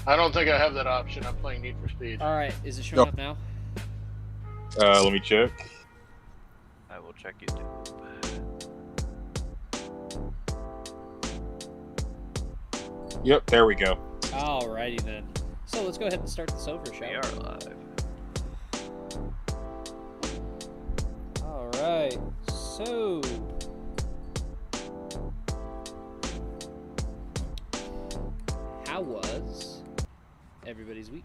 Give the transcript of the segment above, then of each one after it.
I don't think I have that option. I'm playing Need for Speed. All right, is it showing up now? Let me check. I will check YouTube. Yep, there we go. Alrighty then. So let's go ahead and start this over, shall We are live. Alright, so... How was everybody's week?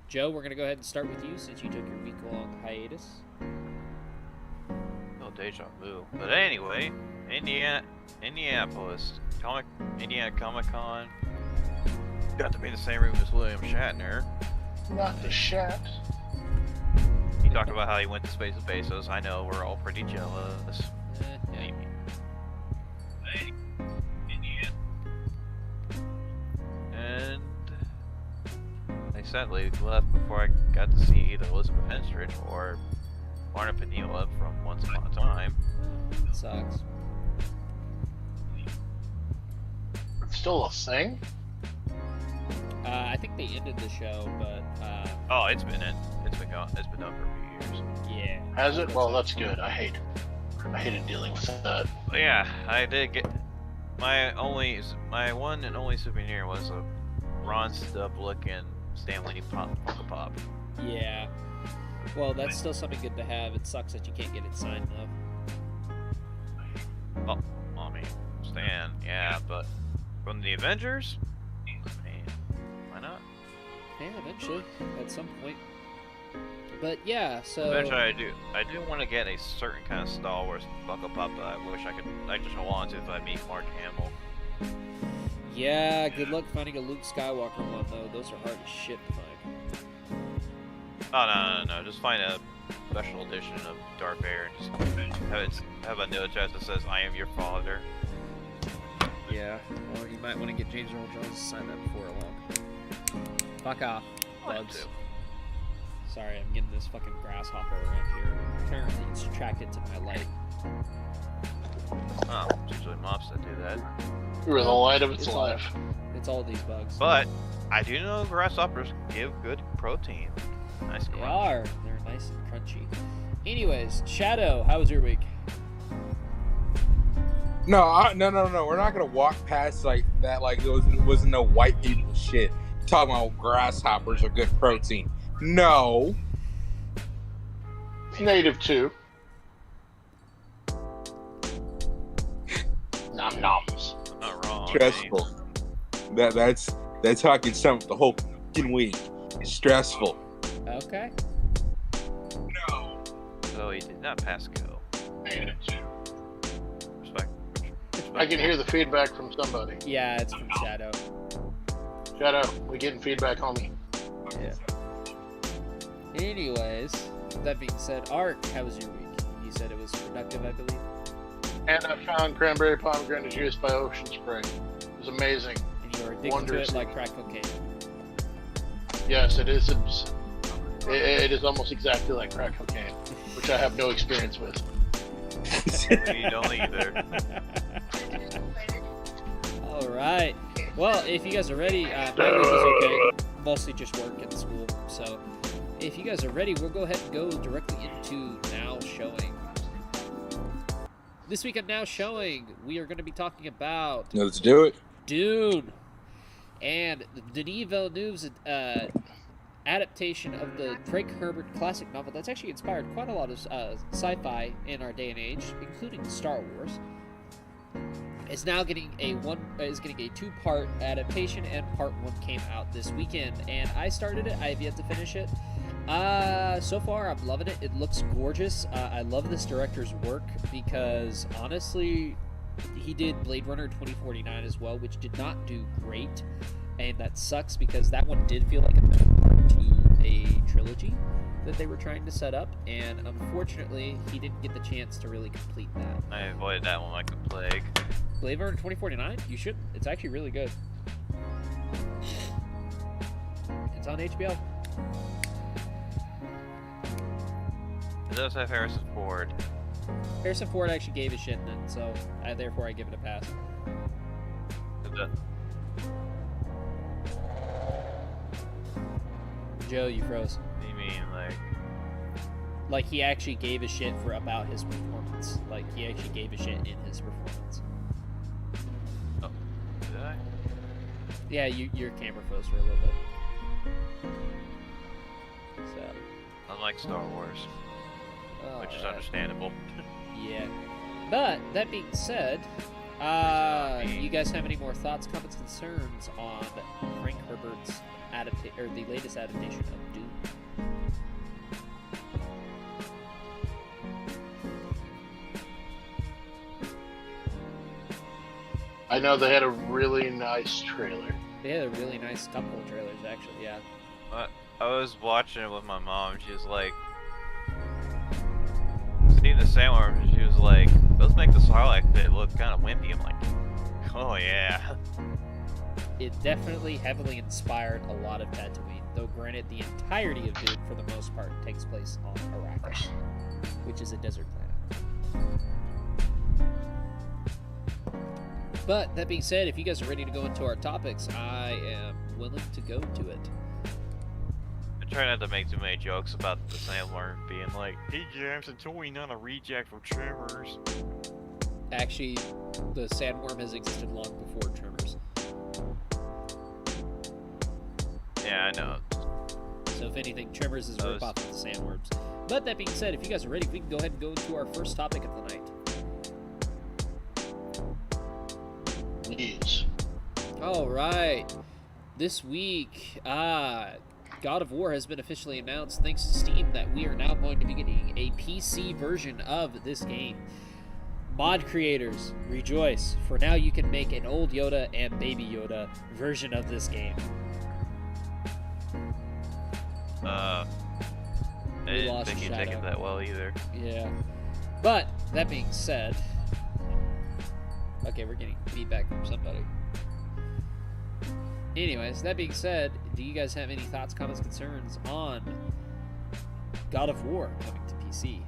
Joe, we're going to go ahead and start with you since you took your week-long hiatus. No deja vu. But anyway, Indianapolis, Indiana Comic-Con. Got to be in the same room as William Shatner. Not the Shat. He talked about how he went to space with Bezos. I know, we're all pretty jealous. And they sadly left before I got to see either Elizabeth Henstridge or Marna Penila from Once Upon a Time. It sucks. It's still a thing? I think they ended the show, but... Oh, it's been done for a few years. yeah. Has it? Well, that's good. I hated dealing with that. But yeah, I did get my one and only souvenir was a Ron Stubb looking Stanley Funko Pop. Yeah. Well, that's still something good to have. It sucks that you can't get it signed, though. Oh, I mean, Stan, yeah, but from the Avengers, man, why not? Yeah, eventually, at some point. But yeah, so... Eventually I do want to get a certain kind of Star Wars Funko Pop that I just want to if I meet Mark Hamill. Yeah, good luck finding a Luke Skywalker one, though. Those are hard as shit to find. Oh, no, just find a special edition of Darth Vader and just have a note that says, I am your father. Yeah, well, you might want to get James Earl Jones to sign that before long. Fuck off, bugs. Sorry, I'm getting this fucking grasshopper around here. Apparently it's attracted to my light. Oh, it's usually mops that do that. You were the light of its life. It's all these bugs. But I do know grasshoppers give good protein. Nice They crunch. are. They're nice and crunchy. Anyways, Shadow, how was your week? No. We're not gonna walk past like that. Like there wasn't no white people shit talking about grasshoppers are good protein. No. Native 2. Nom noms. I'm not wrong. Stressful. That's how I can sum up the whole fucking week. It's stressful. Okay. No. So he did not pass go. Native 2. Respect. I can hear the feedback from somebody. Yeah, it's from Shadow. Shadow, we getting feedback, homie. Yeah. Anyways, that being said, Ark, how was your week? You said it was productive, I believe. And I found cranberry pomegranate juice by Ocean Spray. It was amazing. And you were addicted to it like crack cocaine. Yes, it is. It is almost exactly like crack cocaine, which I have no experience with. We don't either. All right. Well, if you guys are ready, my week was okay. Mostly just work and school. So, if you guys are ready, we'll go ahead and go directly into Now Showing. This week on Now Showing, we are going to be talking about Let's do it. Dune and Denis Villeneuve's adaptation of the Frank Herbert classic novel that's actually inspired quite a lot of sci-fi in our day and age, including Star Wars. Is now getting a two-part adaptation, and part 1 came out this weekend, and I started it. I have yet to finish it. So far, I'm loving it. It looks gorgeous. I love this director's work because, honestly, he did Blade Runner 2049 as well, which did not do great, and that sucks because that one did feel like a better part to a trilogy that they were trying to set up, and unfortunately, he didn't get the chance to really complete that. I avoided that one like the plague. Blade Runner 2049? You should. It's actually really good. It's on HBO. It does have Harrison Ford. Harrison Ford actually gave a shit in it, so therefore I give it a pass. It does. Joe, you froze. What do you mean, like? Like, he actually gave a shit about his performance. Like, he actually gave a shit in his performance. Oh, did I? Yeah, your camera froze for a little bit. So. Unlike Star Wars, which is alright. understandable. Yeah. But, that being said, you guys have any more thoughts, comments, concerns on Frank Herbert's the latest adaptation of Dune? I know they had a really nice trailer. They had a really nice couple of trailers, actually, yeah. I was watching it with my mom. She was like, seeing the sandworm, and she was like, those make the Sarlacc pit look kind of wimpy. I'm like, oh yeah. It definitely heavily inspired a lot of Tatooine, though granted the entirety of Dune, for the most part, takes place on Arrakis, which is a desert planet. But, that being said, if you guys are ready to go into our topics, I am willing to go to it. I try not to make too many jokes about the sandworm being like, hey James, I'm totally not a reject from Tremors. Actually, the sandworm has existed long before Tremors. Yeah, I know. So if anything, Tremors is a ripoff of the sandworms. But that being said, if you guys are ready, we can go ahead and go into our first topic of the night. Yes. Alright. This week, God of War has been officially announced thanks to Steam that we are now going to be getting a PC version of this game. Mod creators, rejoice, for now you can make an old Yoda and baby Yoda version of this game. I didn't think you'd take it that well either. Yeah. But, that being said... Okay, we're getting feedback from somebody. Anyways, that being said, do you guys have any thoughts, comments, concerns on God of War coming to PC?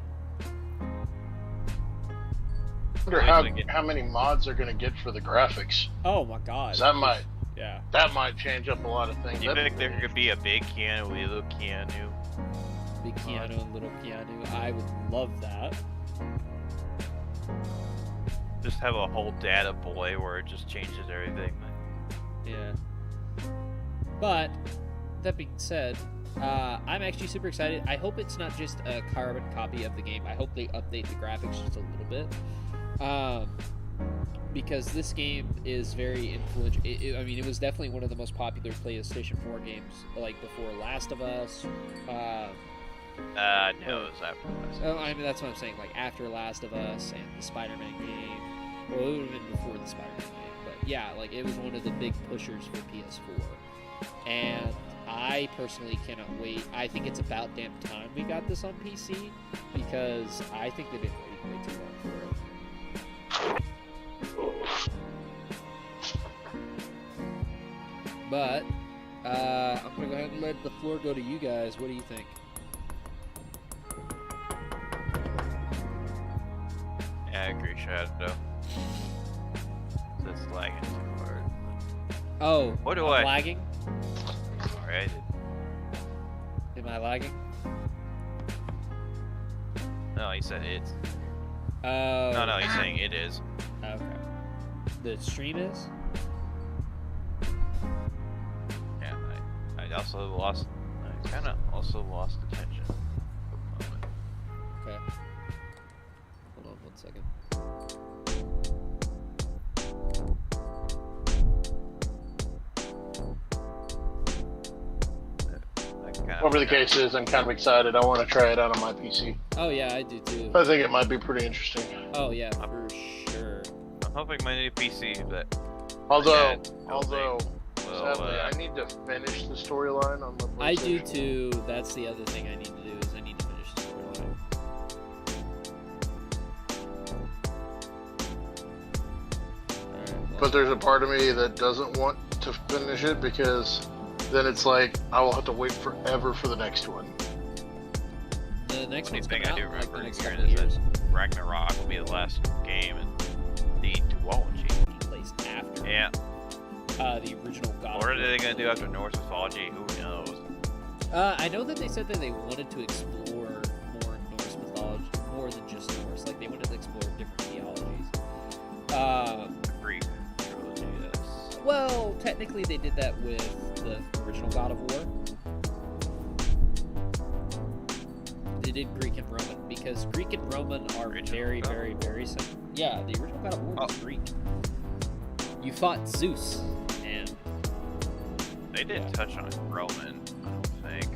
I wonder how many mods they're going to get for the graphics. Oh my god. That might change up a lot of things. Do you think there could be a big Keanu, a little Keanu? Big Keanu and little Keanu. I would love that. Just have a whole data boy where it just changes everything. Yeah. But, that being said, I'm actually super excited. I hope it's not just a carbon copy of the game. I hope they update the graphics just a little bit. Because this game is very influential. I mean, it was definitely one of the most popular PlayStation 4 games, like before Last of Us. No, it was after Last of Us. I mean, that's what I'm saying. Like after Last of Us and the Spider-Man game. Well, it would have been before the Spider-Man game, but yeah, like it was one of the big pushers for PS4. And I personally cannot wait. I think it's about damn time we got this on PC because I think they've been waiting way too long for it. But I'm gonna go ahead and let the floor go to you guys. What do you think? Yeah, I agree, Shadow. It's lagging too hard. Oh, what do I'm lagging? Alright. Am I lagging? No, he said it's. Oh. No, he's saying it is. Okay. The stream is? Yeah, I also lost. I kind of also lost attention for a moment. Okay. Hold on 1 second. Whatever the case is, I'm kind of excited. I want to try it out on my PC. Oh yeah, I do too. I think it might be pretty interesting. Oh yeah, for sure. I'm hoping my new PC, but Although, well, sadly, I need to finish the storyline on the PlayStation. I do too. That's the other thing I need to do is I need to finish the storyline. But there's a part of me that doesn't want to finish it because then it's like I will have to wait forever for the next one. The next Only one's thing coming I do out in, like, the remember next hearing couple is years. that Ragnarok will be the last game in the duology. Placed after Yeah. the original God. What are they gonna do after Norse mythology? Who knows? I know that they said that they wanted to explore more Norse mythology, more than just Norse. Like, they wanted to explore different theologies. Greek trilogy, yes. Well, technically they did that with the original God of War. They did Greek and Roman, because Greek and Roman are very, very, very similar. Yeah, the original God of War was Greek. You fought Zeus, and... They didn't touch on Roman, I don't think.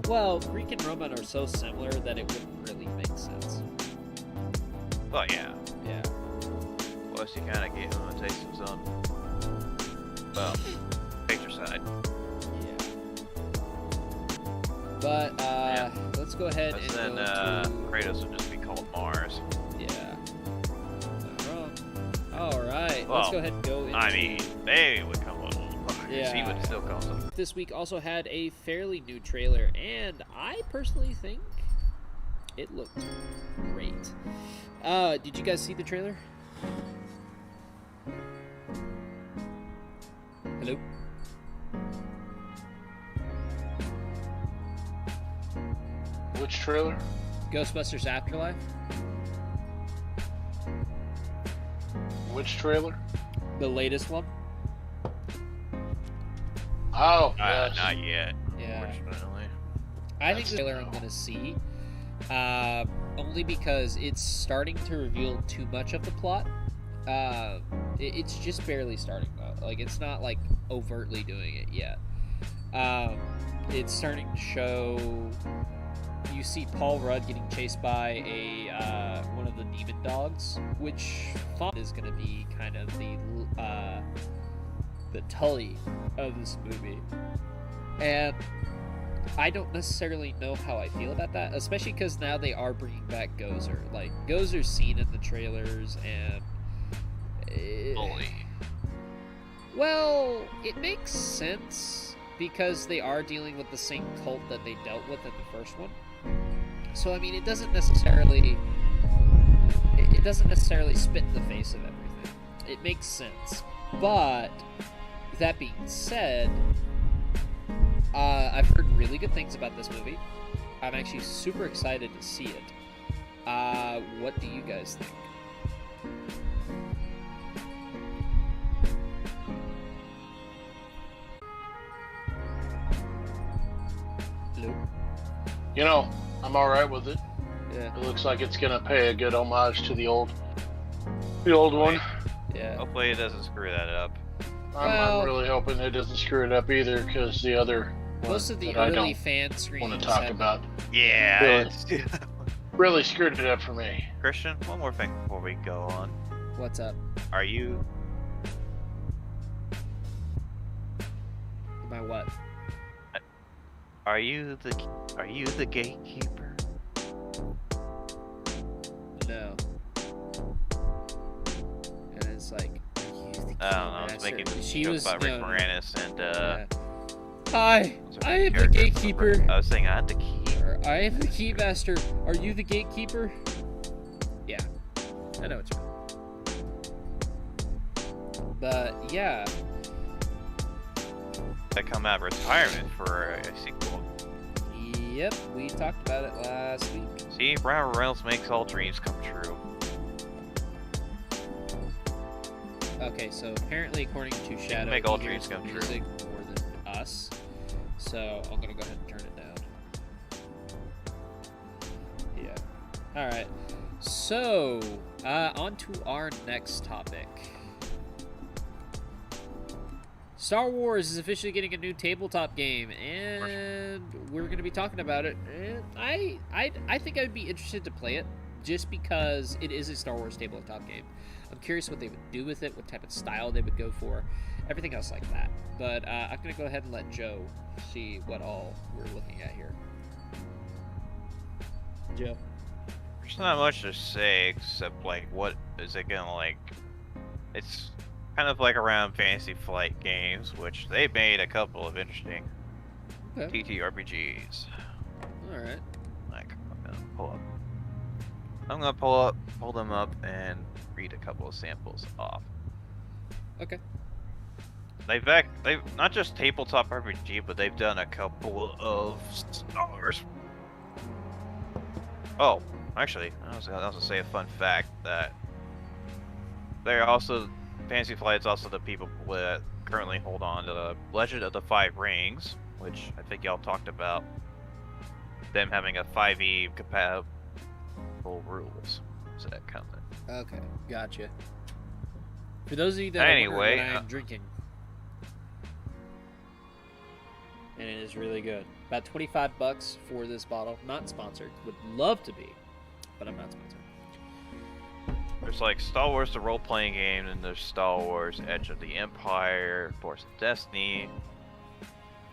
Well, Greek and Roman are so similar that it wouldn't really make sense. Well, yeah. Yeah. Plus, you kind of gave him a taste of some. Well, patricide. Yeah. But, let's go ahead Because and then go to... Kratos would just be called Mars. Yeah. Not wrong. Alright, Well, let's go ahead and go into... I mean, they would come with Yeah. He would still call them. This week also had a fairly new trailer, and I personally think it looked great. Did you guys see the trailer? Hello? Which trailer? Ghostbusters Afterlife? Which trailer? The latest one? Oh, yes. Not yet. Yeah. Unfortunately. I think the trailer I'm gonna see, only because it's starting to reveal too much of the plot. It's just barely starting though. Like, it's not like overtly doing it yet. It's starting to show. You see Paul Rudd getting chased by a one of the demon dogs, which is going to be kind of the Tully of this movie, and I don't necessarily know how I feel about that, especially because now they are bringing back Gozer. Like, Gozer's seen in the trailers, and well, it makes sense because they are dealing with the same cult that they dealt with in the first one. So I mean, it doesn't necessarily spit in the face of everything. It makes sense, but that being said, I've heard really good things about this movie. I'm actually super excited to see it. What do you guys think? Hello? You know, I'm alright with it. Yeah. It looks like it's gonna pay a good homage to the old one. Yeah. Hopefully it doesn't screw that up. I'm really hoping it doesn't screw it up either, because the other Most of the that I early don't fan screens want to talk had- about Yeah. Really? It's... really screwed it up for me. Christian, one more thing before we go on. What's up? Are you My what? Are you the gatekeeper? No. And it's like, I don't know. I was making she jokes was about Rick Moranis and yeah. Hi, what's her I name? am the Character gatekeeper. remember. I was saying I'm the keeper. I am the keymaster. Are you the gatekeeper? Yeah, I know what you mean. But yeah, That come out of retirement for a sequel. yep, we talked about it last week. See, Ryan Reynolds makes all dreams come true. Okay, so apparently, according to Shadow, make all he hears dreams come the music more than us. So I'm gonna go ahead and turn it down. Yeah. All right. So on to our next topic. Star Wars is officially getting a new tabletop game, and we're going to be talking about it. And I think I'd be interested to play it, just because it is a Star Wars tabletop game. I'm curious what they would do with it, what type of style they would go for, everything else like that. But I'm going to go ahead and let Joe see what all we're looking at here. Joe? There's not much to say except, like, what is it gonna, like... It's kind of like around Fantasy Flight games, which they made a couple of interesting TTRPGs. Alright. Like, I'm gonna pull them up and read a couple of samples off. Okay. they've not just tabletop RPG, but they've done a couple of Star Wars. Oh, actually, I was gonna say a fun fact that they're also Fantasy Flight's also the people that currently hold on to the Legend of the Five Rings, which I think y'all talked about. Them having a 5e compatible rules set coming. Okay, gotcha. For those of you that are Anyway, wondering what I am drinking, and it is really good. About $25 for this bottle. Not sponsored. Would love to be, but I'm not sponsored. There's like Star Wars the role-playing game, and there's Star Wars Edge of the Empire, Force of Destiny,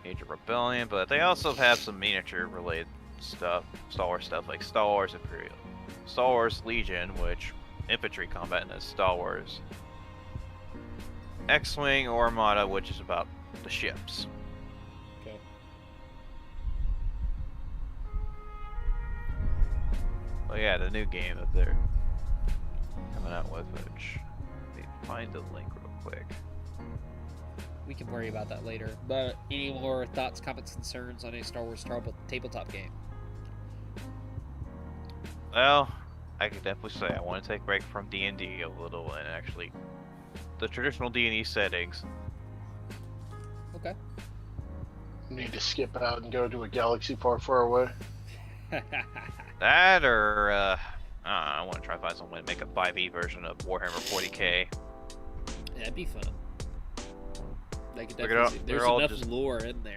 Age of Rebellion, but they also have some miniature-related stuff, Star Wars stuff, like Star Wars Imperial, Star Wars Legion, which infantry combat, and then Star Wars X-Wing or Armada, which is about the ships. Okay. Oh yeah, the new game that they're coming out with, which let me find the link real quick. We can worry about that later. But any more thoughts, comments, concerns on a Star Wars tabletop game? Well, I could definitely say I want to take a break from D&D a little and actually the traditional D&D settings. Okay. Need to skip out and go to a galaxy far, far away. That or I want to try to find some way to make a 5e version of Warhammer 40k. That'd be fun. They could Look it definitely up. see. They're There's all enough just- lore in there,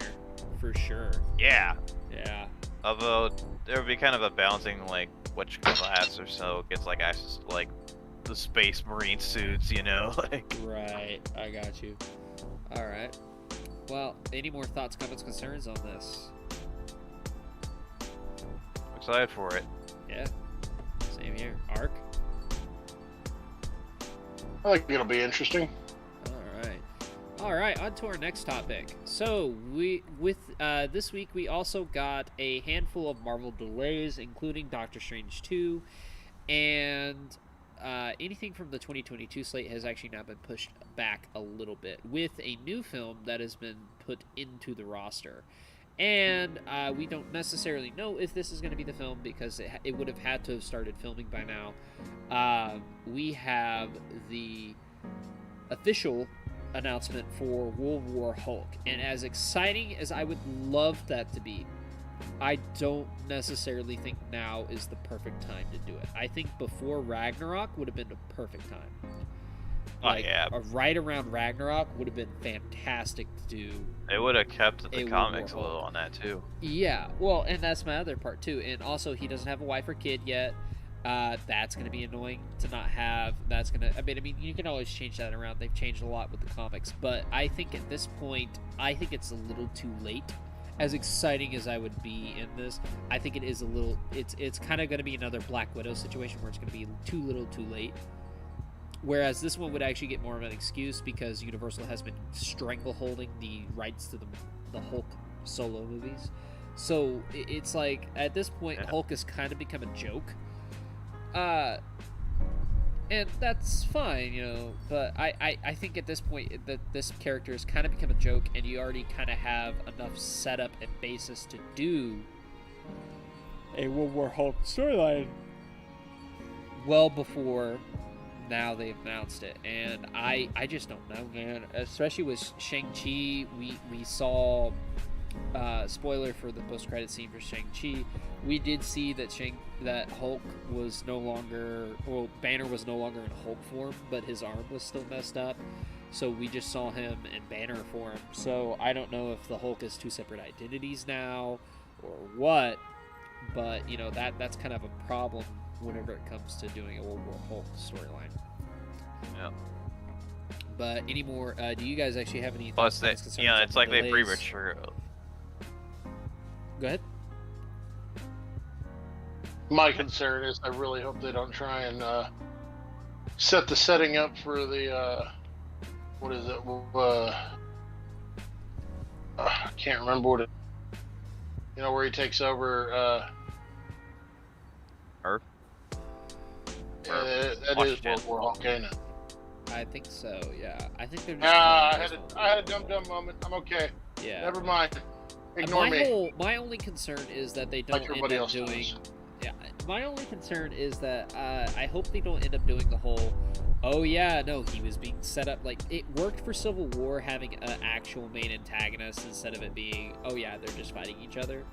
for sure. Yeah. Yeah. Although there would be kind of a balancing, like which class or so gets like access to like the Space Marine suits, you know? Like, Right. I got you. All right. Well, any more thoughts, comments, concerns on this? I'm excited for it. Yeah. Same here. Arc. I think it'll be interesting. All right, on to our next topic. So, this week we also got a handful of Marvel delays, including Doctor Strange 2, and anything from the 2022 slate has actually now been pushed back a little bit, with a new film that has been put into the roster. And we don't necessarily know if this is going to be the film because it would have had to have started filming by now. We have the official announcement for World War Hulk, and as exciting as I would love that to be, I don't necessarily think now is the perfect time to do it. I think before Ragnarok would have been the perfect time. Yeah. Right around Ragnarok would have been fantastic to do. It would have kept the World comics a War little Hulk. on that too. Yeah, well, and that's my other part too. And also, he doesn't have a wife or kid yet. That's going to be annoying to not have. That's going to. I mean, you can always change that around. They've changed a lot with the comics, but I think at this point, I think it's a little too late. As exciting as I would be in this, I think it is a little. It's kind of going to be another Black Widow situation where it's going to be too little, too late. Whereas this one would actually get more of an excuse because Universal has been strangleholding the rights to the Hulk solo movies. So it's like at this point, Yeah. Hulk has kind of become a joke. And that's fine, you know, but I think at this point that this character has kind of become a joke, and you already kind of have enough setup and basis to do a World War Hulk storyline well before now they've announced it. And I just don't know, man. Especially with Shang-Chi, we saw spoiler for the post-credit scene for Shang-Chi. We did see that Hulk was no longer, well, Banner was no longer in Hulk form, but his arm was still messed up. So we just saw him in Banner form. So I don't know if the Hulk is two separate identities now or what, but you know that's kind of a problem whenever it comes to doing a World War Hulk storyline. Yeah. But any more? Do you guys actually have any? Plus, thoughts, that concerns on it's like they delays? premature. Go ahead. My concern is I really hope they don't try and set the setting up for the what is it? I can't remember what it. You know, where he takes over. Earth? That is Washington. World War Hulk, ain't it? I think so. Yeah, I think they're just. I had a dumb moment. I'm okay. Yeah. Never mind. Ignore me. My only concern is that they don't Like end everybody up else doing. does. Yeah, my only concern is that I hope they don't end up doing the whole. Oh yeah, no, he was being set up like it worked for Civil War having an actual main antagonist instead of it being oh yeah they're just fighting each other.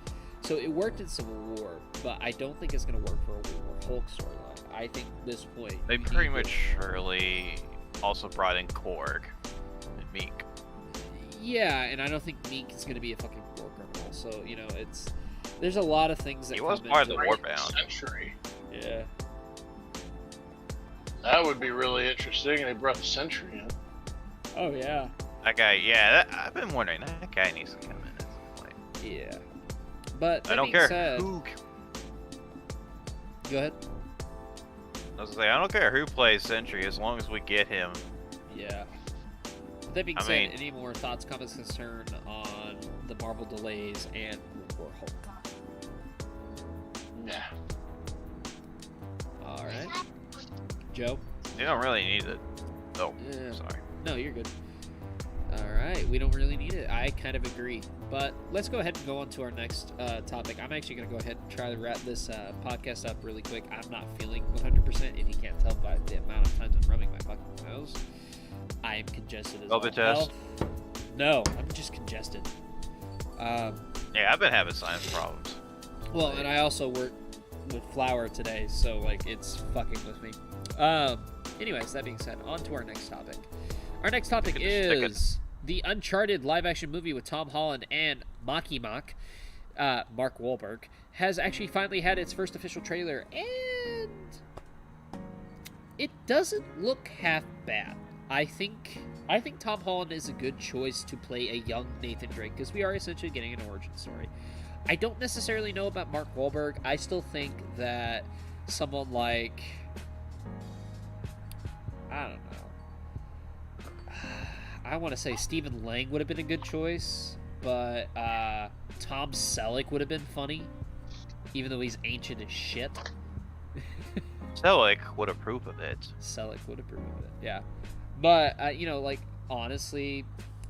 So it worked in Civil War, but I don't think it's gonna work for a War Hulk storyline. I think at this point They pretty much surely also brought in Korg and Meek. Yeah, and I don't think Meek is gonna be a fucking war criminal. So there's a lot of things that He was come part of the into it. Warbound. Century. Yeah. That would be really interesting. They brought the Century in. Oh yeah. That guy, yeah, I've been wondering, that guy needs to come in at some point. Yeah. But that I don't being care said, who. Go ahead. I was gonna say, I don't care who plays Sentry as long as we get him. Yeah. But that being I said, mean- any more thoughts, comments, concern on the Marvel delays and War Hulk? Yeah. All right. Joe? You don't really need it. Oh, Yeah. sorry. No, you're good. All right, we don't really need it. I kind of agree. But let's go ahead and go on to our next topic. I'm actually going to go ahead and try to wrap this podcast up really quick. I'm not feeling 100%, if you can't tell by the amount of times I'm rubbing my fucking nose. I am congested as all COVID hell. test? No, I'm just congested. Yeah, I've been having sinus problems. Well, and I also work with flour today, so, like, it's fucking with me. Anyways, that being said, on to our next topic. Our next topic Get the stick is the Uncharted live-action movie with Tom Holland and Mark Wahlberg, has actually finally had its first official trailer, and it doesn't look half bad. I think Tom Holland is a good choice to play a young Nathan Drake, because we are essentially getting an origin story. I don't necessarily know about Mark Wahlberg. I still think that someone like... I don't know. I want to say Stephen Lang would have been a good choice, but Tom Selleck would have been funny, even though he's ancient as shit. Selleck would approve of it. Selleck would approve of it, yeah. But, like, honestly,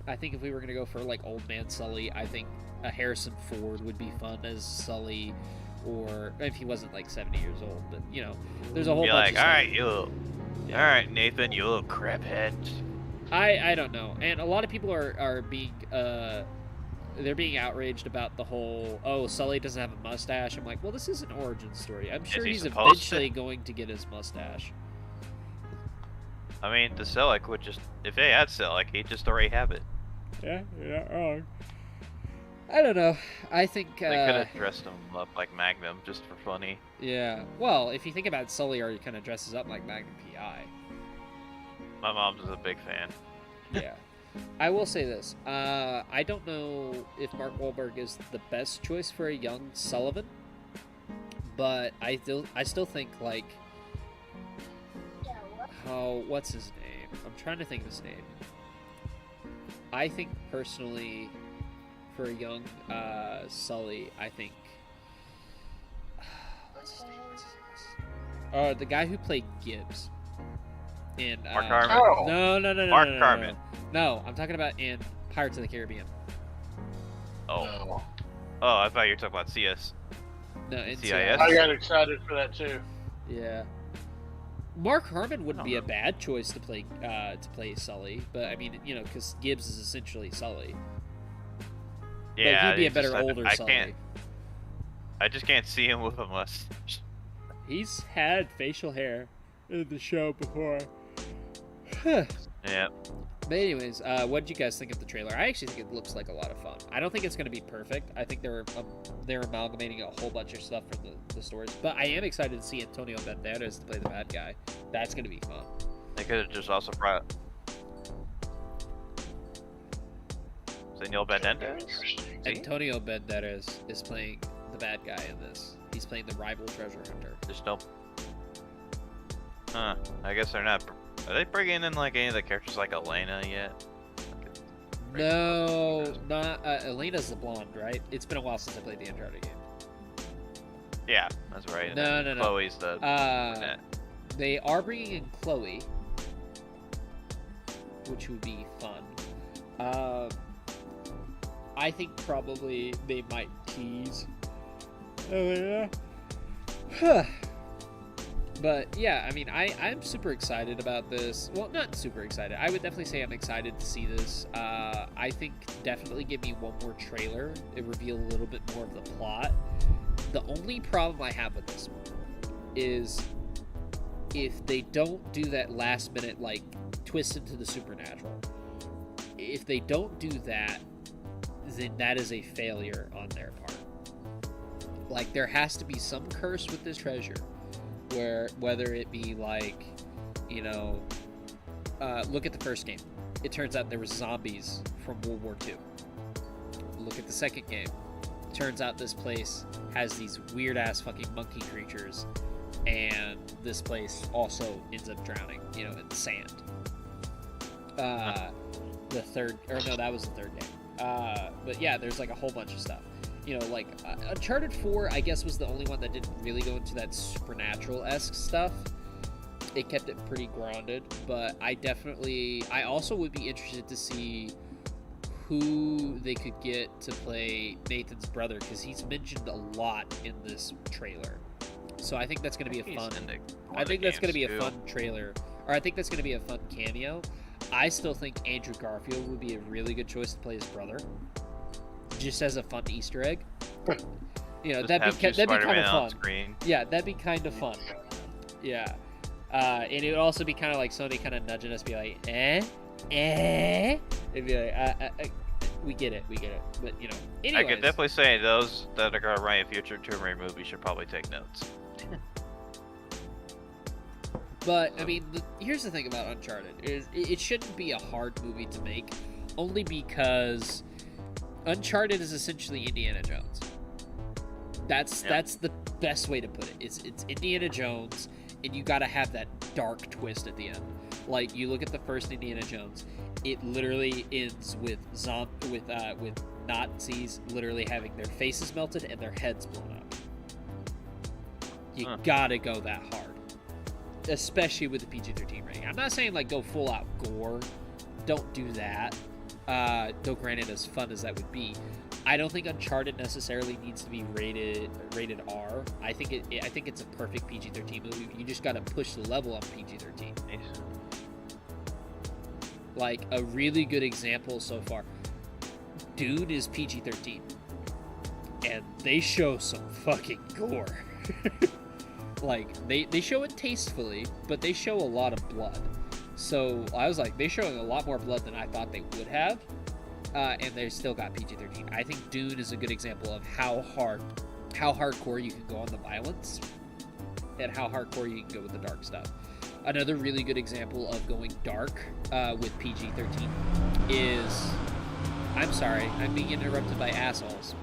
I think if we were going to go for, like, Old Man Sully, I think Harrison Ford would be fun as Sully, or if he wasn't, like, 70 years old, but, there's a whole Be bunch like, of alright, stuff. you. Yeah. Alright, Nathan, you little craphead. I don't know, and a lot of people are being they're being outraged about the whole Sully doesn't have a mustache. I'm like, well, this is an origin story. I'm sure he he's supposed eventually to? going to get his mustache. I mean, the Selleck would just, if they had Selleck, he'd just already have it. Yeah, you're not wrong. I don't know. I think They could have dressed him up like Magnum just for funny. yeah. Well, if you think about it, Sully already kind of dresses up like Magnum PI. My mom's a big fan. Yeah. I will say this. I don't know if Mark Wahlberg is the best choice for a young Sullivan, but I still think, like, what's his name? I'm trying to think of his name. I think personally, for a young Sully, I think what's his name? The guy who played Gibbs in Mark Harmon. Oh. No. Mark no. Harmon. No, I'm talking about in Pirates of the Caribbean. Oh. No. Oh, I thought you were talking about CS. No, in CIS? I got excited for that too. Yeah. Mark Harmon wouldn't I be a don't bad choice to play Sully, but I mean, because Gibbs is essentially Sully. Yeah, but he'd be a it's better just, older I Sully. can't. I just can't see him with a mustache. He's had facial hair in the show before. Yeah. But anyways, what did you guys think of the trailer? I actually think it looks like a lot of fun. I don't think it's going to be perfect. I think they're amalgamating a whole bunch of stuff from the stories. But I am excited to see Antonio Banderas to play the bad guy. That's going to be fun. They could have just also brought Senor Banderas. Interesting. See? Antonio Banderas is playing the bad guy in this. He's playing the rival treasure hunter. Just don't. Huh. I guess they're not. Are they bringing in like any of the characters like Elena yet? No, not Elena's the blonde, right? It's been a while since I played the Uncharted game. Yeah, that's right. And No, then no. Chloe's the brunette. They are bringing in Chloe. which would be fun. I think probably they might tease. Oh yeah. But yeah, I mean, I'm super excited about this. Well, not super excited. I would definitely say I'm excited to see this. I think definitely give me one more trailer. It reveal a little bit more of the plot. The only problem I have with this one is if they don't do that last minute, like, twist into the supernatural. If they don't do that, then that is a failure on their part. Like, there has to be some curse with this treasure. Where, whether it be like, you know, look at the first game. It turns out there were zombies from World War II. Look at the second game. Turns out this place has these weird ass fucking monkey creatures, and this place also ends up drowning, you know, in the sand. That was the third game. But yeah, there's like a whole bunch of stuff. You know, like, Uncharted 4, I guess, was the only one that didn't really go into that supernatural-esque stuff. It kept it pretty grounded, but I also would be interested to see who they could get to play Nathan's brother, because he's mentioned a lot in this trailer. So I think that's going to be a fun trailer, or I think that's going to be a fun cameo. I still think Andrew Garfield would be a really good choice to play his brother. Just as a fun Easter egg, you know, that'd be kind of fun. Yeah, that'd be kind of fun. Yeah, and it would also be kind of like Sony kind of nudging us, be like, it'd be like, we get it. But you know, anyways. I could definitely say those that are gonna write a future Tomb Raider movie should probably take notes. But I mean, here's the thing about Uncharted: is it shouldn't be a hard movie to make, only because Uncharted is essentially Indiana Jones. That's the best way to put it. It's Indiana Jones, and you gotta have that dark twist at the end. Like, you look at the first Indiana Jones, it literally ends with Nazis literally having their faces melted and their heads blown up. You gotta go that hard, especially with the PG-13 rating. I'm not saying like go full out gore. Don't do that. Though granted, as fun as that would be, I don't think Uncharted necessarily needs to be rated R. I think it's a perfect PG-13 movie. You just got to push the level on PG-13. Like, a really good example so far, Dune is PG-13, and they show some fucking gore. Like, they show it tastefully, but they show a lot of blood. So I was like, they're showing a lot more blood than I thought they would have, and they still got PG-13. I think Dune is a good example of how hardcore you can go on the violence, and how hardcore you can go with the dark stuff. Another really good example of going dark with PG-13 is, I'm sorry, I'm being interrupted by assholes.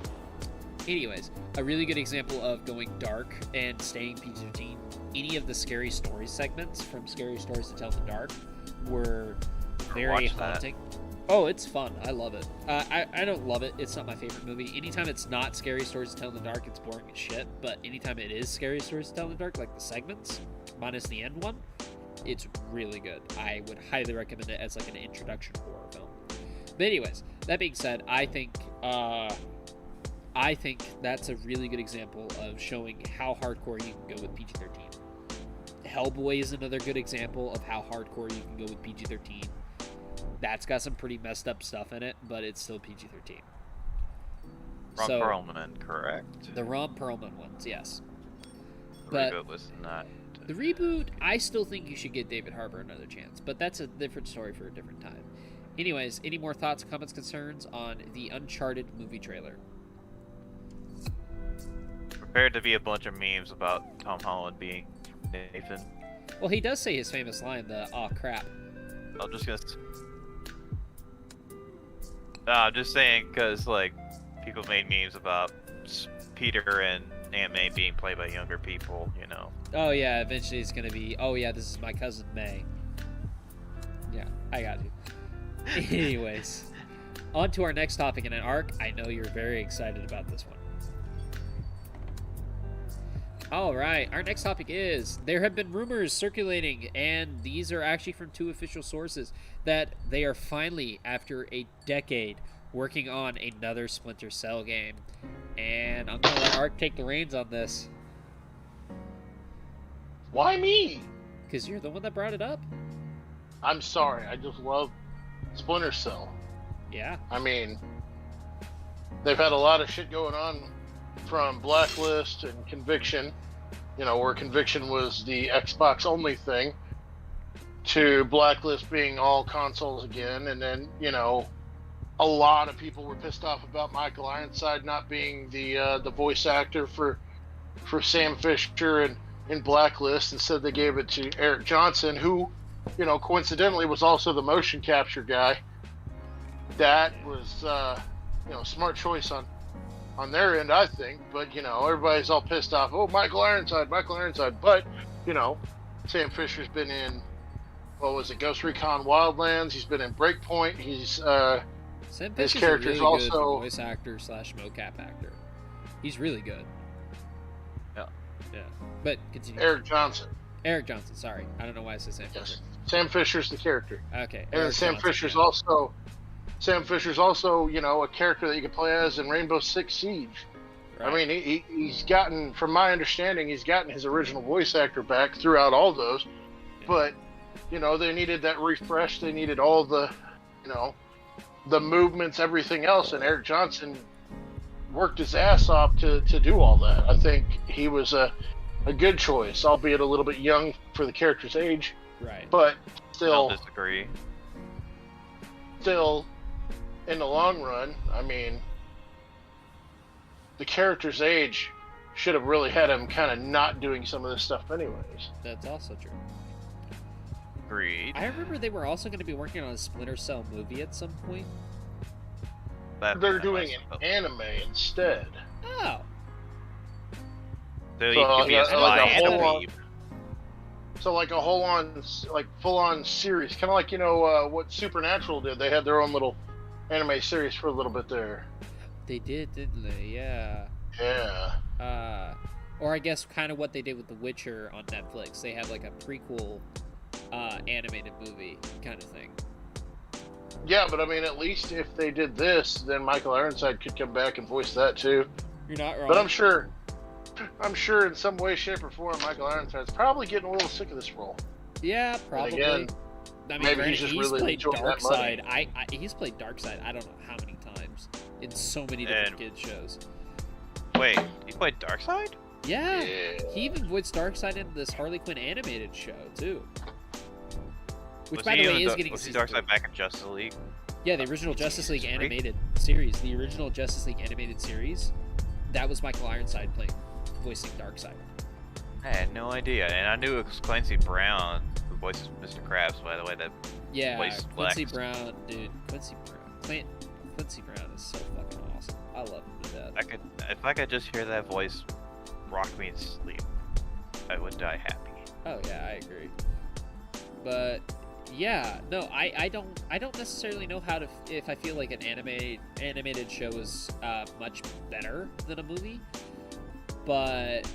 Anyways, a really good example of going dark and staying PG-13, any of the Scary Stories segments from Scary Stories to Tell in the Dark were very haunting. Oh, it's fun. I love it. I don't love it. It's not my favorite movie. Anytime it's not Scary Stories to Tell in the Dark, it's boring as shit. But anytime it is Scary Stories to Tell in the Dark, like the segments, minus the end one, it's really good. I would highly recommend it as like an introduction horror film. But anyways, that being said, I think that's a really good example of showing how hardcore you can go with PG-13. Hellboy is another good example of how hardcore you can go with PG-13. That's got some pretty messed up stuff in it, but it's still PG-13. Ron Perlman, correct? The Ron Perlman ones, yes. The reboot was not. The reboot, I still think you should give David Harbour another chance, but that's a different story for a different time. Anyways, any more thoughts, comments, concerns on the Uncharted movie trailer? Prepared to be a bunch of memes about Tom Holland being Nathan. Well, he does say his famous line, "Aw, crap." I'm just gonna. I'm just saying because like people made memes about Peter and Aunt May being played by younger people, you know. Oh yeah, eventually it's gonna be. Oh yeah, this is my cousin May. Yeah, I got you. Anyways, on to our next topic in an arc. I know you're very excited about this one. All right, our next topic is there have been rumors circulating, and these are actually from 2 official sources, that they are finally, after a decade, working on another Splinter Cell game. And I'm going to let Ark take the reins on this, Why me? because you're the one that brought it up. I'm sorry. I just love Splinter Cell. Yeah. I mean, they've had a lot of shit going on from Blacklist and Conviction, where Conviction was the Xbox only thing, to Blacklist being all consoles again. And then, a lot of people were pissed off about Michael Ironside not being the voice actor for Sam Fisher and in Blacklist. Instead, they gave it to Eric Johnson, who, coincidentally was also the motion capture guy. That was, smart choice on their end, I think. But, everybody's all pissed off. Oh, Michael Ironside. But, Sam Fisher's been in, what was it, Ghost Recon Wildlands. He's been in Breakpoint. He's, Sam his Fisher's character's a really good also... voice actor / mocap actor. He's really good. Yeah. Yeah. But continue. Eric Johnson. Eric Johnson, sorry. I don't know why I said Sam Yes. Fisher. Sam Fisher's the character. Okay. And then Eric Sam Johnson, Fisher's yeah. also, a character that you can play as in Rainbow Six Siege. Right. I mean, he's gotten, from my understanding, he's gotten his original voice actor back throughout all those. Yeah. But, they needed that refresh. They needed all the, the movements, everything else. And Eric Johnson worked his ass off to do all that. I think he was a good choice, albeit a little bit young for the character's age. Right. But I'll still, disagree. in the long run, I mean, the character's age should have really had him kind of not doing some of this stuff anyways. That's also true. Agreed. I remember they were also going to be working on a Splinter Cell movie at some point. They're doing an anime instead. Oh. So you So, can be yeah, a like spy a and a whole- weeb. So like a full-on series, kind of like, what Supernatural did. They had their own little anime series for a little bit there. They did, didn't they? Yeah. Yeah. Or I guess kind of what they did with The Witcher on Netflix. They had like a prequel animated movie kind of thing. Yeah, but I mean, at least if they did this, then Michael Ironside could come back and voice that too. You're not wrong. But I'm sure in some way, shape, or form, Michael Ironside's probably getting a little sick of this role. Yeah, probably. again, I mean, maybe granted, he's just he's really played enjoying that money. Darkseid. He's played Darkseid. I don't know how many times in so many different And- kids shows. Wait, he played Darkseid? Yeah. Yeah. He even voiced Darkseid in this Harley Quinn animated show too. Which, Was by he the way, in is getting was he season 3. Darkseid back in Justice League? Yeah, the original Justice League Season 3? animated series. The original Justice League animated series. That was Michael Ironside voicing Darkseid. I had no idea, and I knew it was Clancy Brown who voices Mr. Krabs, by the way. That Yeah, Voiced Quincy Lex. Brown, dude. Quincy Brown is so fucking awesome. I love him to death. if I could just hear that voice rock me to sleep, I would die happy. Oh yeah, I agree. But yeah, no, I don't necessarily know how to if I feel like an animated show is much better than a movie, but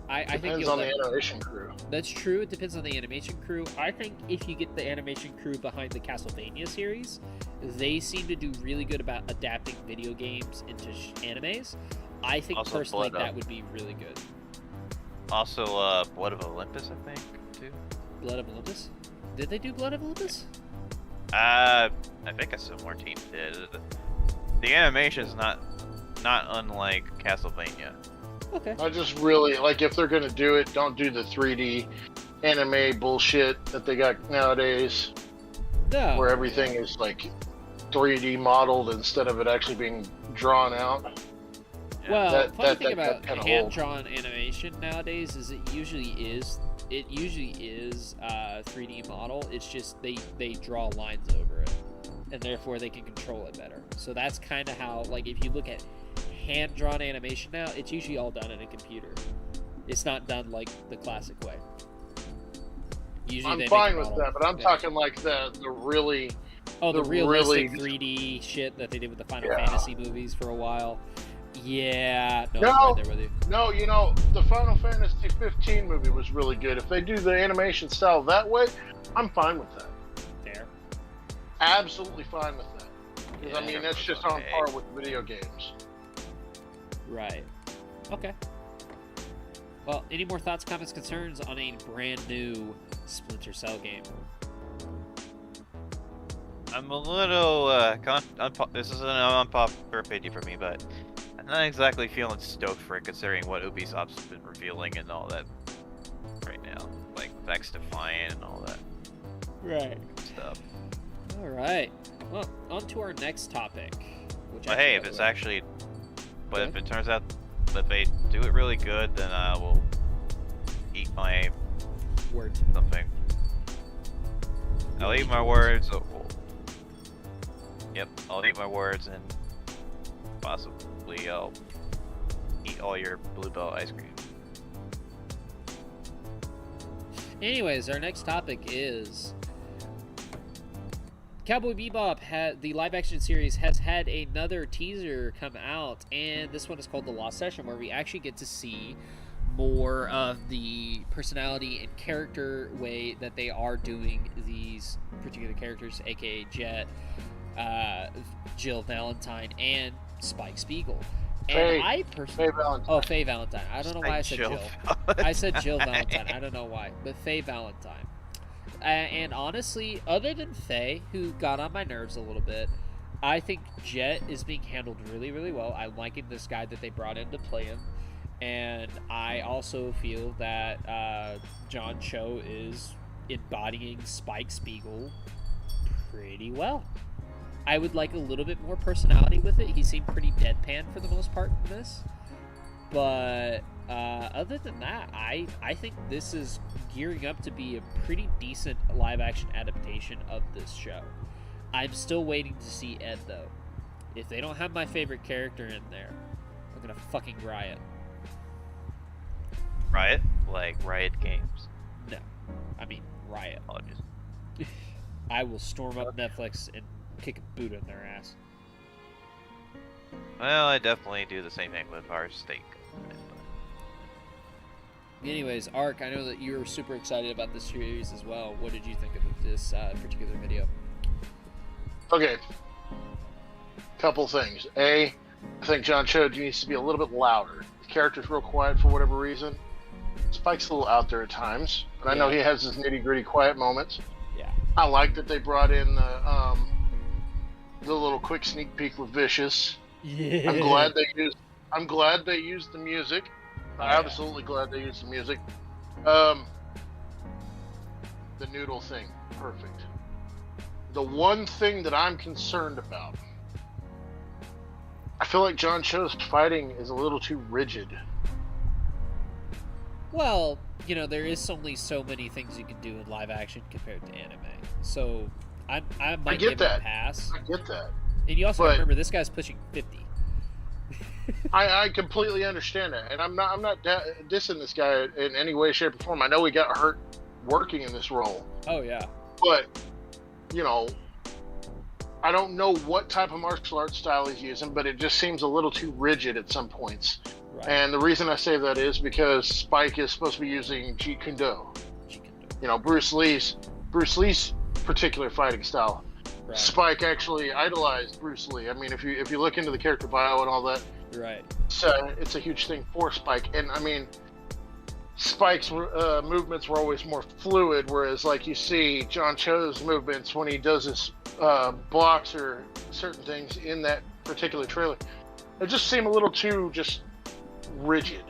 I think Depends you'll on the let- animation crew. That's true. It depends on the animation crew. I think if you get the animation crew behind the Castlevania series, they seem to do really good about adapting video games into animes. I think Also personally Blood Up. that would be really good. Also, Blood of Olympus, I think, too. Blood of Olympus? Did they do Blood of Olympus? I think a similar team did. The animation's not unlike Castlevania. Okay. I just really, like, if they're going to do it, don't do the 3D anime bullshit that they got nowadays, No. where everything is, like, 3D modeled instead of it actually being drawn out. Well, That- funny that- thing that- about that kinda hand-drawn animation nowadays is it usually is 3D model. It's just they draw lines over it, and therefore they can control it better. So that's kind of how, like, if you look at hand-drawn animation now, it's usually all done in a computer. It's not done like the classic way. Usually I'm they fine make a with model. that, but I'm Yeah. talking like the really, Oh, the the realistic really- 3D shit that they did with the Final Yeah. Fantasy movies for a while. Yeah, no, No. I'm right there with you. No, you know, the Final Fantasy 15 movie was really good. If they do the animation style that way, I'm fine with that. There. Absolutely fine with that. Because, I Yeah, mean, that's sure, just on okay. par with video games. Right. Okay. Well, any more thoughts, comments, concerns on a brand new Splinter Cell game? I'm a little, this is an unpopular opinion for me, but I'm not exactly feeling stoked for it, considering what Ubisoft's been revealing and all that right now. Like, Vex Defiant and all that Right. stuff. All right. Well, on to our next topic. Which But hey, if it's actually, but if it turns out that they do it really good, then I will eat my words. something. I'll eat my words. Yep, I'll eat my words and possibly I'll eat all your Bluebell ice cream. Anyways, our next topic is Cowboy Bebop. The live-action series has had another teaser come out, and this one is called The Lost Session, where we actually get to see more of the personality and character way that they are doing these particular characters, aka Jet, Jill Valentine, and Spike Spiegel. And Faye. I personally, Faye Valentine. oh, Faye Valentine. I don't know why I said Jill. I said Jill Valentine. Valentine. I don't know why, but Faye Valentine. And honestly, other than Faye, who got on my nerves a little bit, I think Jet is being handled really, really well. I'm liking this guy that they brought in to play him. And I also feel that John Cho is embodying Spike Spiegel pretty well. I would like a little bit more personality with it. He seemed pretty deadpan for the most part in this. But other than that, I think this is gearing up to be a pretty decent live-action adaptation of this show. I'm still waiting to see Ed, though. If they don't have my favorite character in there, I'm gonna fucking riot. Riot? Like Riot Games. No. I mean, riot. Apologies. I will storm up Netflix and kick a boot in their ass. Well, I definitely do the same thing with our steak. Anyways, Ark, I know that you were super excited about this series as well. What did you think of this particular video? Okay. Couple things. A, I think John Cho needs to be a little bit louder. The character's real quiet for whatever reason. Spike's a little out there at times, but I know he has his nitty-gritty quiet moments. Yeah. I like that they brought in the little quick sneak peek with Vicious. Yeah. I'm glad they used the music. Oh, I'm absolutely glad they used the music. The noodle thing, perfect. The one thing that I'm concerned about, I feel like John Cho's fighting is a little too rigid. Well, you know, there is only so many things you can do in live action compared to anime. So I might give it a pass. I get that. And you also gotta remember this guy's pushing 50. I completely understand that, and I'm not dissing this guy in any way, shape, or form. I know he got hurt working in this role. Oh yeah. But you know, I don't know what type of martial arts style he's using, but it just seems a little too rigid at some points. Right. And the reason I say that is because Spike is supposed to be using Jeet Kune Do. You know, Bruce Lee's particular fighting style. Right. Spike actually idolized Bruce Lee. I mean, if you look into the character bio and all that, Right. it's a huge thing for Spike. And I mean, Spike's movements were always more fluid, whereas like you see John Cho's movements when he does his blocks or certain things in that particular trailer, it just seemed a little too just rigid.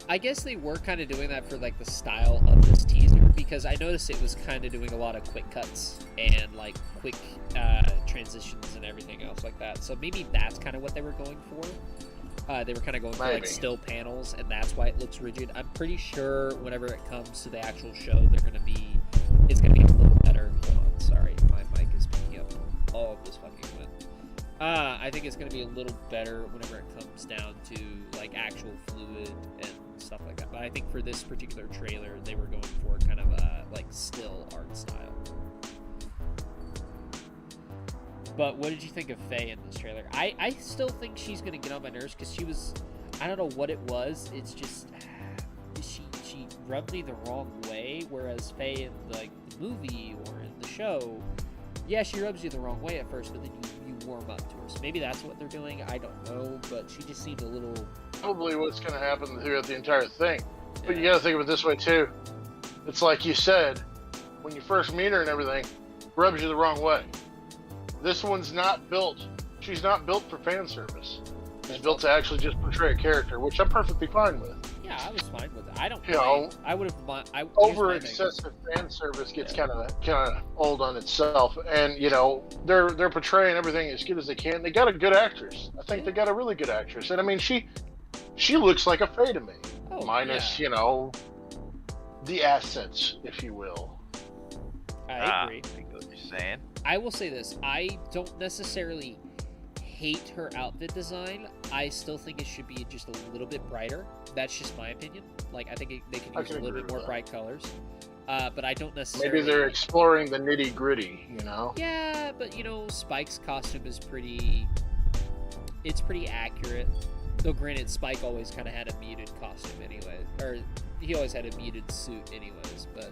I guess they were kind of doing that for like the style of this teaser, because I noticed it was kind of doing a lot of quick cuts and like quick transitions and everything else like that. So maybe that's kind of what they were going for. They were kind of going for like still panels, and that's why it looks rigid. I'm pretty sure whenever it comes to the actual show, it's gonna be a little better. Hold on, sorry, my mic is picking up all of this fucking wind. I think it's gonna be a little better whenever it comes down to like actual fluid and stuff like that. But I think for this particular trailer, they were going for kind of a like still art style. But what did you think of Faye in this trailer? I still think she's gonna get on my nerves because she was, I don't know what it was. It's just she rubbed me the wrong way. Whereas Faye in the movie or in the show, yeah, she rubs you the wrong way at first, but then you warm up to her. So maybe that's what they're doing. I don't know, but she just seemed a little. Probably what's going to happen throughout the entire thing. But Yeah. you got to think of it this way too. It's like you said, when you first meet her and everything, rubs you the wrong way. This one's not built. She's not built for fan service. She's built to actually just portray a character, which I'm perfectly fine with. Yeah, I was fine with it. I don't. You know, I would have. Over excessive fan service gets kind of old on itself, and you know they're portraying everything as good as they can. They got a good actress. I think they got a really good actress, and I mean she looks like a Faye to me, minus you know the assets, if you will. I agree. I get what you're saying. I will say this: I don't necessarily hate her outfit design. I still think it should be just a little bit brighter. That's just my opinion. Like, I think they can use a little bit more bright colors. But I don't necessarily... Maybe they're exploring the nitty-gritty, you know? Yeah, but, you know, Spike's costume is pretty... It's pretty accurate. Though, granted, Spike always kind of had a muted costume anyway. Or, he always had a muted suit anyways. But,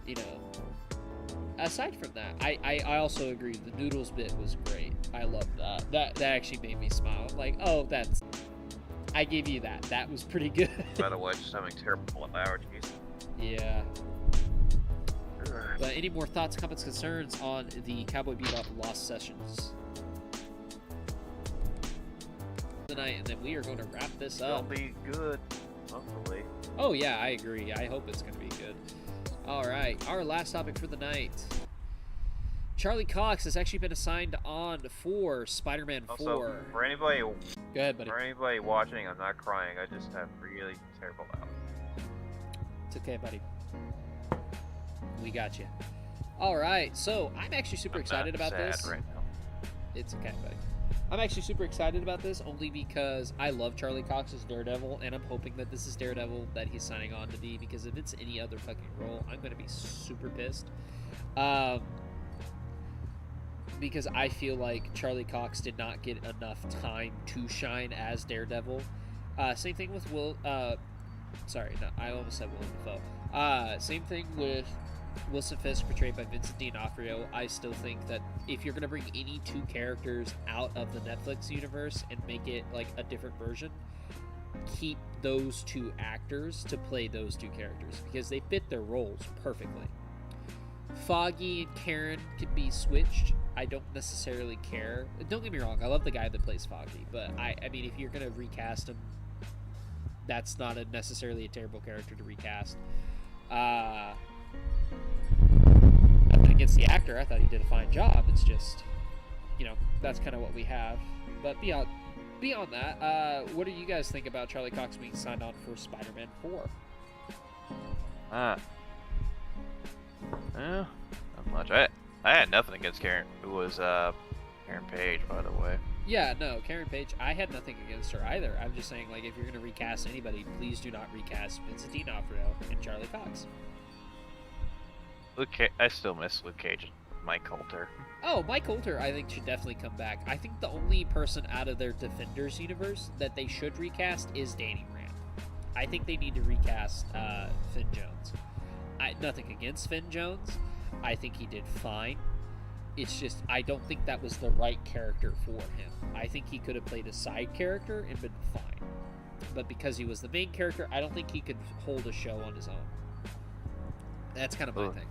you know... Aside from that, I also agree. The noodles bit was great. I loved that. That actually made me smile. I'm like, oh, that's... I give you that. That was pretty good. By the way, just having terrible allergies. Yeah. But any more thoughts, comments, concerns on the Cowboy Bebop Lost Sessions tonight, and then we are going to wrap this up. It'll be good, hopefully. Oh yeah, I agree. I hope it's going to be good. All right, our last topic for the night. Charlie Cox has actually been assigned on for Spider-Man 4. Also, for anybody, Go ahead, buddy. for anybody watching, I'm not crying. I just have really terrible allergies. It's okay, buddy. We got you. All right, so I'm actually super excited about this. Right now. It's okay, buddy. I'm actually super excited about this only because I love Charlie Cox as Daredevil, and I'm hoping that this is Daredevil that he's signing on to be, because if it's any other fucking role, I'm going to be super pissed. Because I feel like Charlie Cox did not get enough time to shine as Daredevil. Same thing with sorry, no, I almost said Willem Dafoe. Same thing with Wilson Fisk, portrayed by Vincent D'Onofrio. I still think that if you're going to bring any two characters out of the Netflix universe and make it like a different version, keep those two actors to play those two characters, because they fit their roles perfectly. Foggy and Karen can be switched. I don't necessarily care. Don't get me wrong, I love the guy that plays Foggy, but I mean, if you're going to recast him, that's not necessarily a terrible character to recast. Nothing against the actor. I thought he did a fine job. It's just, you know, that's kind of what we have. But beyond that, what do you guys think about Charlie Cox being signed on for Spider-Man 4? Not much. I had nothing against Karen. Who was Karen Page, by the way. Yeah, no, Karen Page, I had nothing against her either. I'm just saying, like, if you're going to recast anybody, please do not recast Vincent D'Onofrio and Charlie Cox. I still miss Luke Cage and Mike Coulter. Oh, Mike Coulter, I think, should definitely come back. I think the only person out of their Defenders universe that they should recast is Danny Rand. I think they need to recast Finn Jones. Nothing against Finn Jones. I think he did fine. It's just, I don't think that was the right character for him. I think he could have played a side character and been fine. But because he was the main character, I don't think he could hold a show on his own. That's kind of my thing.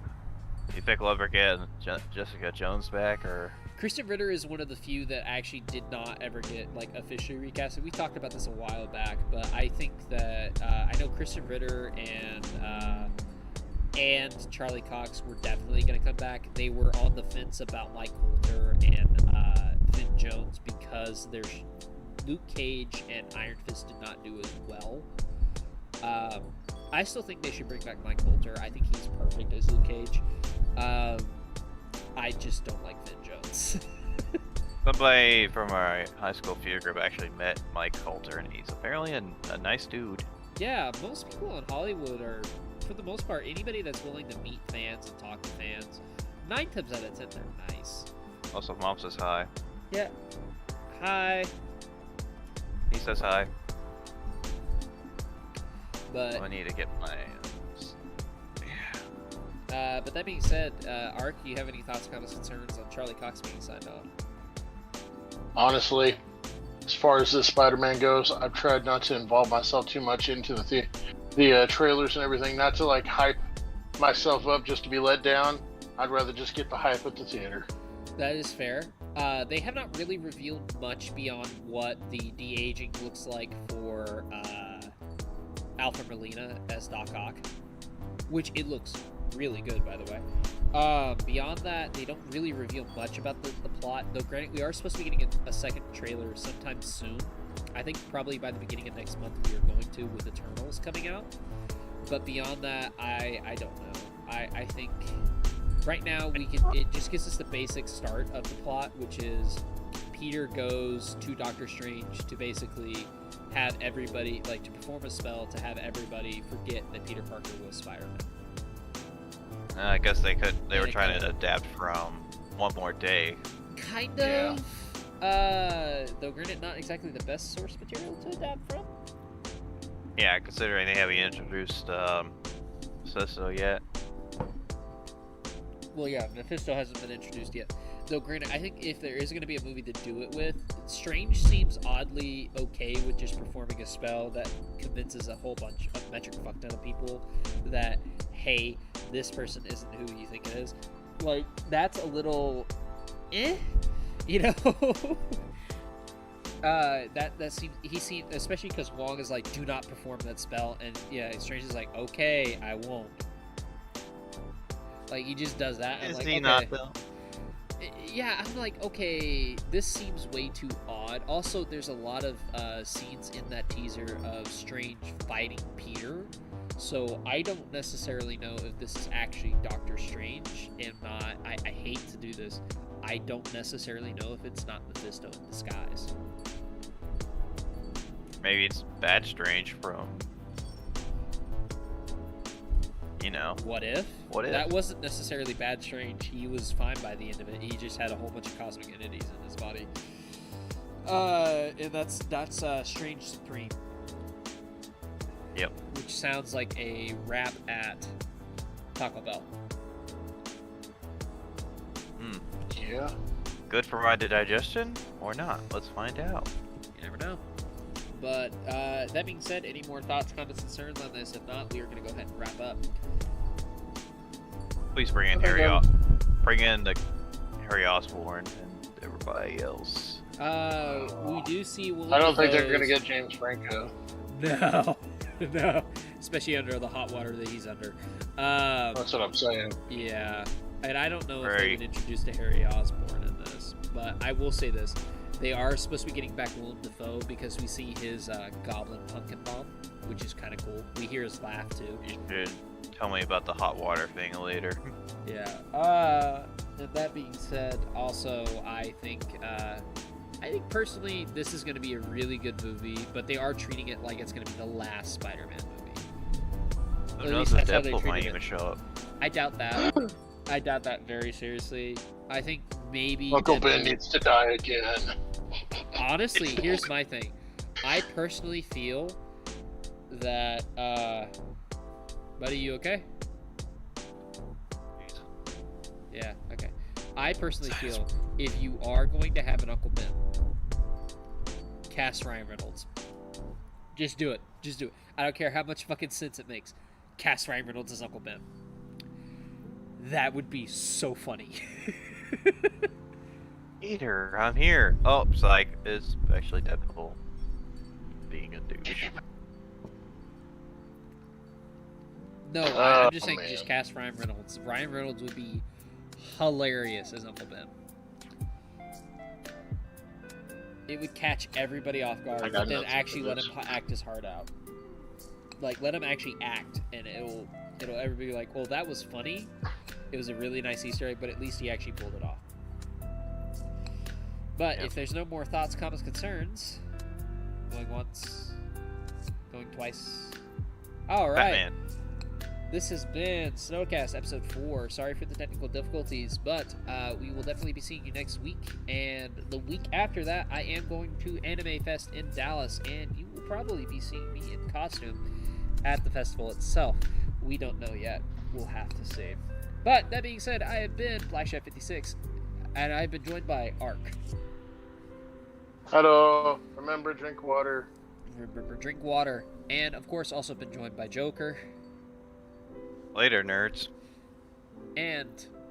You think we'll ever get Jessica Jones back, or? Kristen Ritter is one of the few that actually did not ever get like officially recasted. We talked about this a while back, but I think that I know Kristen Ritter and Charlie Cox were definitely going to come back. They were on the fence about Mike Coulter and Finn Jones because there's Luke Cage and Iron Fist did not do as well. I still think they should bring back Mike Coulter. I think he's perfect as Luke Cage. I just don't like Finn Jones. Somebody from our high school theater group actually met Mike Coulter, and he's apparently a nice dude. Yeah, most people in Hollywood are, for the most part, anybody that's willing to meet fans and talk to fans, 9 times out of 10 they're nice. Also, Mom says hi. Yeah. Hi. He says hi. But I need to get my. but that being said, Ark, do you have any thoughts, comments, concerns on Charlie Cox being signed off? Honestly, as far as this Spider-Man goes, I've tried not to involve myself too much into the trailers and everything, not to like hype myself up just to be let down. I'd rather just get the hype at the theater. That is fair. They have not really revealed much beyond what the de-aging looks like for Alfred Molina as Doc Ock, which it looks really good, by the way. Beyond that, they don't really reveal much about the plot, though granted, we are supposed to be getting a second trailer sometime soon. I think probably by the beginning of next month we are going to, with Eternals coming out. But beyond that, I don't know. I think right now it just gives us the basic start of the plot, which is Peter goes to Doctor Strange to basically have everybody, like, to perform a spell to have everybody forget that Peter Parker was Spider-Man. I guess they were trying to adapt from One More Day. Kind Yeah. of. Though granted, not exactly the best source material to adapt from. Yeah, considering they haven't introduced Mephisto yet. Well, yeah, Mephisto hasn't been introduced yet. Though granted, I think if there is going to be a movie to do it with, Strange seems oddly okay with just performing a spell that convinces a whole bunch of metric fuck ton of people that, hey, this person isn't who you think it is. Like, that's a little you know? That seems, especially because Wong is like, do not perform that spell, and yeah, Strange is like, okay, I won't. Like, he just does that. Is I'm like, he okay. not though? Yeah, I'm like, okay, this seems way too odd. Also, there's a lot of scenes in that teaser of Strange fighting Peter, so I don't necessarily know if this is actually Doctor Strange and not. I hate to do this. I don't necessarily know if it's not Mephisto in disguise. Maybe it's Bad Strange from. You know. What if? What if? That wasn't necessarily Bad Strange. He was fine by the end of it. He just had a whole bunch of cosmic entities in his body. And that's Strange Supreme. Yep. Which sounds like a rap at Taco Bell. Yeah. Good for my digestion or not? Let's find out. You never know. But that being said, any more thoughts, comments, concerns on this? If not, we are going to go ahead and wrap up. Please bring in Okay, bring in the Harry Osborn and everybody else. We do see. I don't think they're going to get James Franco. No, no, especially under the hot water that he's under. That's what I'm saying. Yeah, and I don't know if Very- they would introduce to Harry Osborn in this, but I will say this: they are supposed to be getting back Willem Dafoe because we see his Goblin Pumpkin Bomb, which is kind of cool. We hear his laugh too. You should tell me about the hot water thing later. Yeah. And that being said, also I think personally this is going to be a really good movie, but they are treating it like it's going to be the last Spider-Man movie. Who At knows least if that's how they Deadpool might treated even it. show up. I doubt that. I doubt that very seriously. I think maybe Uncle Ben needs to die again. Honestly, here's my thing. I personally feel that buddy, you okay? Yeah, okay. I personally feel if you are going to have an Uncle Ben, cast Ryan Reynolds. Just do it. Just do it. I don't care how much fucking sense it makes. Cast Ryan Reynolds as Uncle Ben. That would be so funny. Peter, I'm here. Oh, psych. It's actually Deadpool being a douche. No, I'm just Oh, saying, man. just cast Ryan Reynolds. Ryan Reynolds would be hilarious as Uncle Ben. It would catch everybody off guard, I got but then nothing actually for let this. him act his heart out. Like, let him actually act, and it'll everybody be like, well, that was funny. It was a really nice Easter egg, but at least he actually pulled it off. But Yep. if there's no more thoughts, comments, concerns, going once, going twice. All right. Batman. This has been SnodaCast Episode 4. Sorry for the technical difficulties, but we will definitely be seeing you next week. And the week after that, I am going to Anime Fest in Dallas, and you will probably be seeing me in costume at the festival itself. We don't know yet. We'll have to see. But that being said, I have been Black Chef 56, and I've been joined by Ark. Hello. Remember, drink water. Remember, drink water. And of course, also been joined by Joker. Later, nerds. And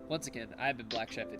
once again, I've been Black Chef